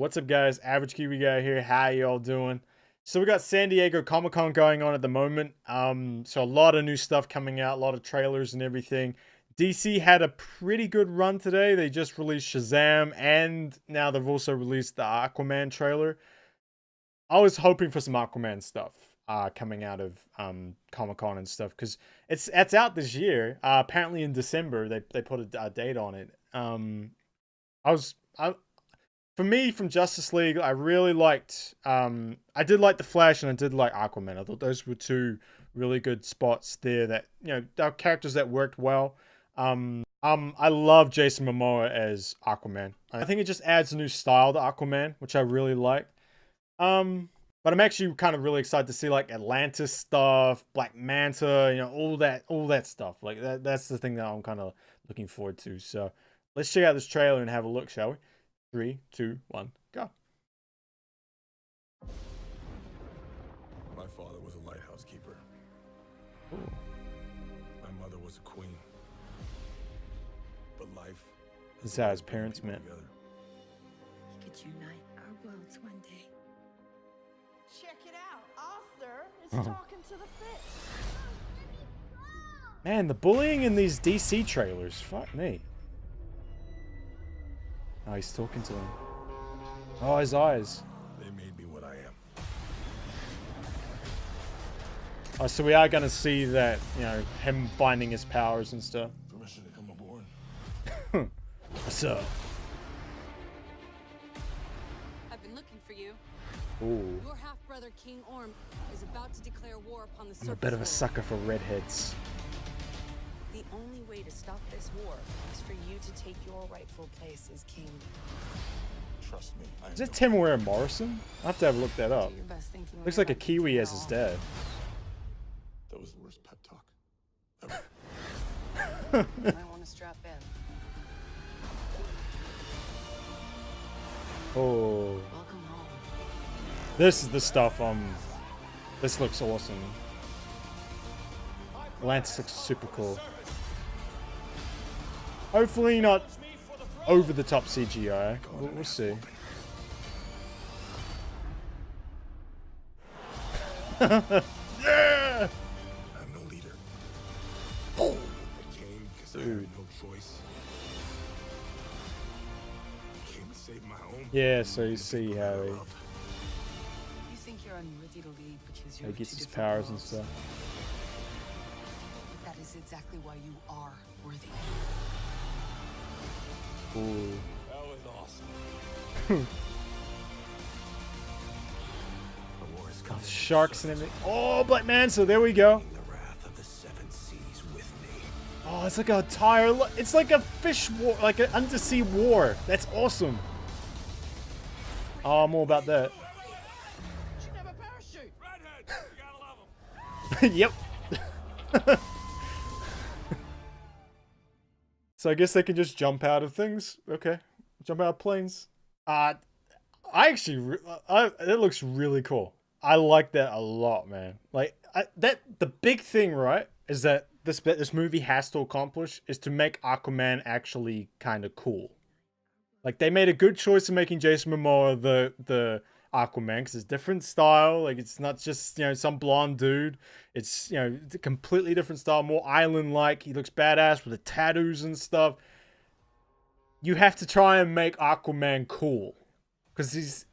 What's up, guys? Average Kiwi Guy here. How y'all doing? So we got San Diego Comic-Con going on at the moment. So a lot of new stuff coming out, a lot of trailers and everything. DC had a pretty good run today. They just released Shazam, and now they've also released the Aquaman trailer. I was hoping for some Aquaman stuff coming out of Comic-Con and stuff, because it's out this year. Apparently in December they put a date on it. For me, from Justice League, I really liked, I did like The Flash and I did like Aquaman. I thought those were two really good spots there that, they're characters that worked well. I love Jason Momoa as Aquaman. I think it just adds a new style to Aquaman, which I really like. But I'm actually kind of really excited to see like Atlantis stuff, Black Manta, all that stuff. Like that's the thing that I'm kind of looking forward to. So let's check out this trailer and have a look, shall we? 3, 2, 1, go. My father was a lighthouse keeper. Ooh. My mother was a queen. But life... This is how his parents met. We could unite our worlds one day. Check it out. Arthur is talking to the fish. Man, the bullying in these DC trailers. Fuck me. Oh, he's talking to him. Oh, his eyes. They made me what I am. Oh, so we are going to see that, him finding his powers and stuff. Permission to come aboard. What's up? I've been looking for you. Ooh. Your half-brother King Orm is about to declare war upon the surface. I'm a bit of a sucker for redheads. The only way to stop this war is for you to take your rightful place as king. Trust me. Is that Temuera Morrison? I'll have to have a look that up. Do your best thinking. Looks like a Kiwi as his dad. That was the worst pep talk ever. I want to strap in. Oh. Welcome home. This is the stuff, this looks awesome. Atlantis looks super cool. Hopefully not over the top CGI. We'll see. Yeah! I'm no leader. I came because I had no choice. I came to save my home. Yeah, so you see how You think you're unworthy to lead because he you're gets two his different powers and worlds. stuff. That is exactly why you are worthy. Ooh. That was awesome. The war is coming. Sharks and everything. Oh, Black Man, so there we go. The wrath of the seven seas with me. Oh, it's like a tire. It's like a fish war, like an undersea war. That's awesome. Oh, I'm all about that. Should have a parachute. Redhead, you gotta love them. Yep. So I guess they can just jump out of things. Okay, jump out of planes. I actually, it looks really cool. I like that a lot, man. Like the big thing, right, is that this movie has to accomplish is to make Aquaman actually kind of cool. Like they made a good choice in making Jason Momoa the Aquaman, because it's different style. Like it's not just some blonde dude. It's it's a completely different style, more island like. He looks badass with the tattoos and stuff. You have to try and make Aquaman cool, because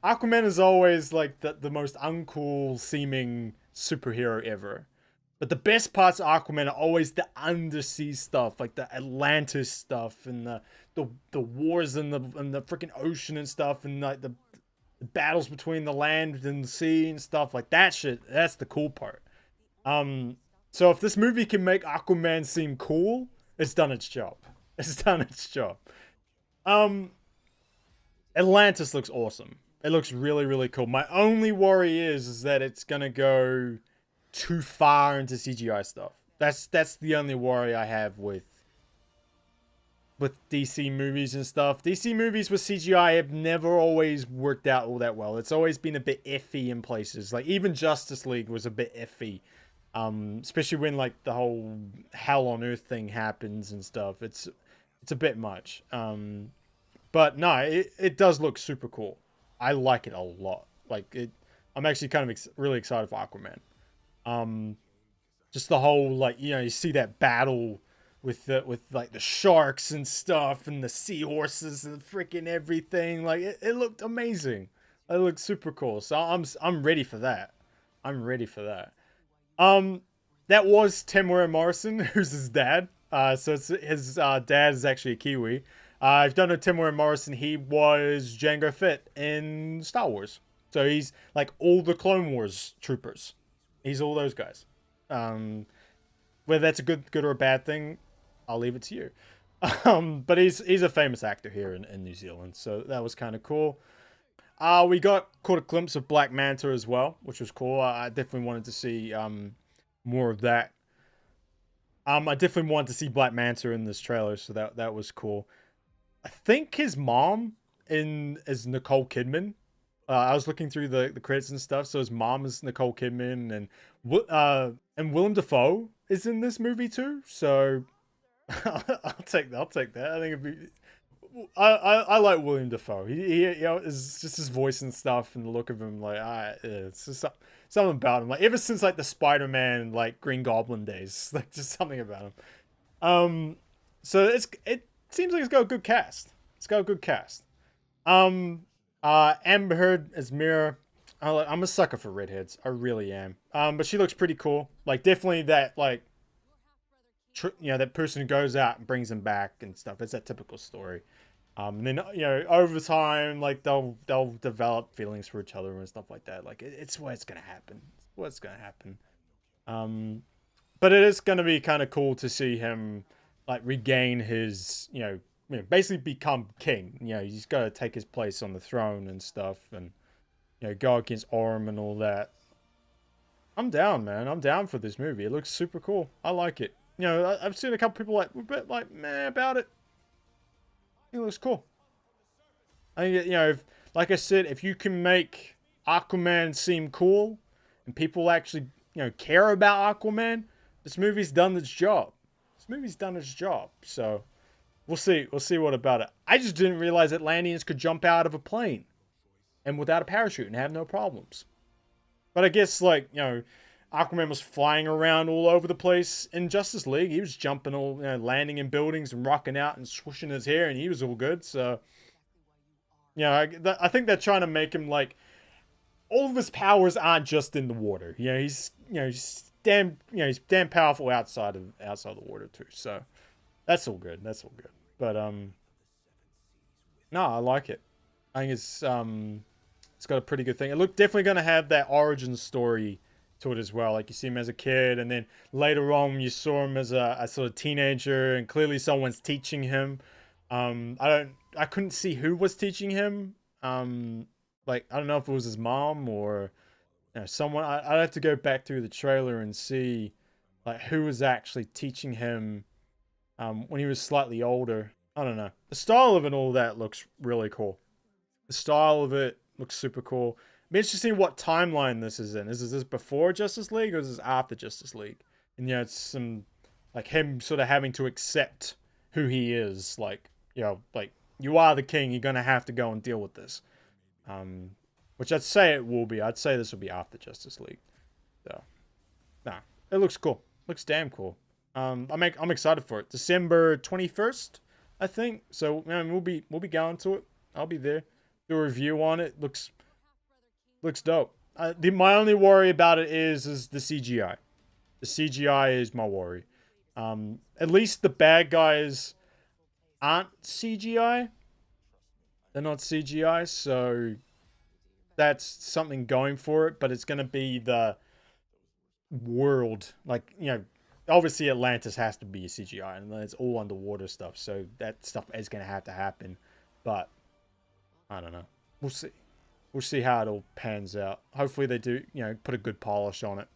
Aquaman is always like the most uncool seeming superhero ever. But the best parts of Aquaman are always the undersea stuff, like the Atlantis stuff and the wars in the freaking ocean and stuff, and like the battles between the land and the sea and stuff like that shit. That's the cool part. So if this movie can make Aquaman seem cool, it's done its job. It's done its job. Atlantis looks awesome. It looks really, really cool. My only worry is that it's gonna go too far into CGI stuff. That's the only worry I have with DC movies and stuff. DC movies with CGI have never always worked out all that well. It's always been a bit iffy in places. Like even Justice League was a bit iffy. Especially when like the whole Hell on Earth thing happens and stuff. It's a bit much. But But no, it does look super cool. I like it a lot. Like it, I'm actually kind of really excited for Aquaman. Just the whole, like, you know, you see that battle with like the sharks and stuff and the seahorses and freaking everything. Like it looked amazing. It looked super cool. So I'm ready for that. I'm ready for that. That was Temuera Morrison, who's his dad. So it's, his dad is actually a Kiwi. If you don't know Temuera Morrison, he was Jango Fett in Star Wars. So he's like all the Clone Wars troopers. He's all those guys. Whether that's a good or a bad thing, I'll leave it to you. But he's a famous actor here in New Zealand, so that was kind of cool. We caught a glimpse of Black Manta as well, which was cool. I definitely wanted to see more of that. I definitely wanted to see Black Manta in this trailer, so that was cool. I think his mom is Nicole Kidman. I was looking through the credits and stuff, so his mom is Nicole Kidman, and Willem Dafoe is in this movie too. So I'll take that. I think it'd be. I like William Dafoe. He you know, is just his voice and stuff and the look of him. Like it's just something about him. Like ever since like the Spider-Man, like Green Goblin days, like just something about him. So it seems like it's got a good cast. Amber Heard as Mira. I'm a sucker for redheads. I really am. But she looks pretty cool. Like definitely that like, you know, that person who goes out and brings them back and stuff. It's that typical story. And then, you know, over time, like they'll develop feelings for each other and stuff like that. Like it's what's gonna happen. But it is gonna be kind of cool to see him like regain his, you know, basically become king. You know, he's got to take his place on the throne and stuff, and you know, go against Orm and all that. I'm down, man. I'm down for this movie. It looks super cool. I like it. You know, I've seen a couple people like a bit like meh about it. It looks cool. I think, you know, like I said, if you can make Aquaman seem cool and people actually, you know, care about Aquaman, this movie's done its job. So we'll see what about it. I just didn't realize Atlanteans could jump out of a plane and without a parachute and have no problems. But I guess, like, you know, Aquaman was flying around all over the place in Justice League. He was jumping all, you know, landing in buildings and rocking out and swooshing his hair, and he was all good. So, you know, I think they're trying to make him like all of his powers aren't just in the water. You know, he's damn powerful outside the water too. So that's all good. But no, I like it. I think it's got a pretty good thing. It looked definitely going to have that origin story to it as well. Like you see him as a kid, and then later on you saw him as a sort of teenager, and clearly someone's teaching him. I couldn't see who was teaching him. Like I don't know if it was his mom or, you know, someone. I'd have to go back through the trailer and see like who was actually teaching him when he was slightly older. I don't know. The style of it and all that looks really cool. The style of it looks super cool. Be interesting what timeline this is in. Is this before Justice League or is this after Justice League? And you know, it's some like him sort of having to accept who he is. Like, you know, like you are the king. You're gonna have to go and deal with this. Which I'd say it will be. I'd say this will be after Justice League. So, nah, it looks cool. Looks damn cool. I'm excited for it. December 21st, I think. So, man, we'll be going to it. I'll be there. Do a review on it. Looks dope. My only worry about it is the CGI. The CGI is my worry. At least the bad guys aren't CGI. They're not CGI, so that's something going for it. But it's going to be the world. Like, you know, obviously Atlantis has to be a CGI, and it's all underwater stuff. So that stuff is going to have to happen. But I don't know. We'll see. We'll see how it all pans out. Hopefully they do, you know, put a good polish on it.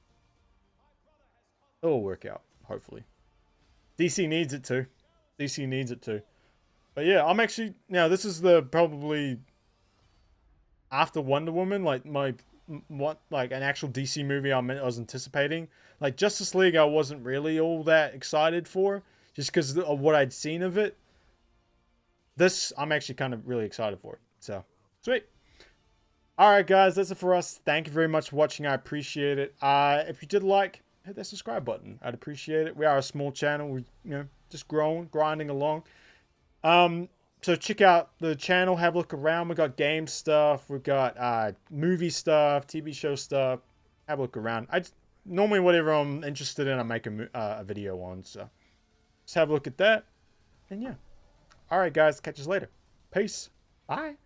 It'll work out, hopefully. DC needs it to. But yeah, I'm actually, now this is the probably after Wonder Woman, like an actual DC movie I was anticipating. Like Justice League I wasn't really all that excited for, just because of what I'd seen of it. this, I'm actually kind of really excited for it. So, sweet. Alright guys, that's it for us. Thank you very much for watching. I appreciate it. If you did like, hit that subscribe button. I'd appreciate it. We are a small channel. We're, just growing, grinding along. So check out the channel. Have a look around. We got game stuff. We've got movie stuff, TV show stuff. Have a look around. Normally whatever I'm interested in, I make a video on. So just have a look at that. And yeah. Alright guys, catch us later. Peace. Bye.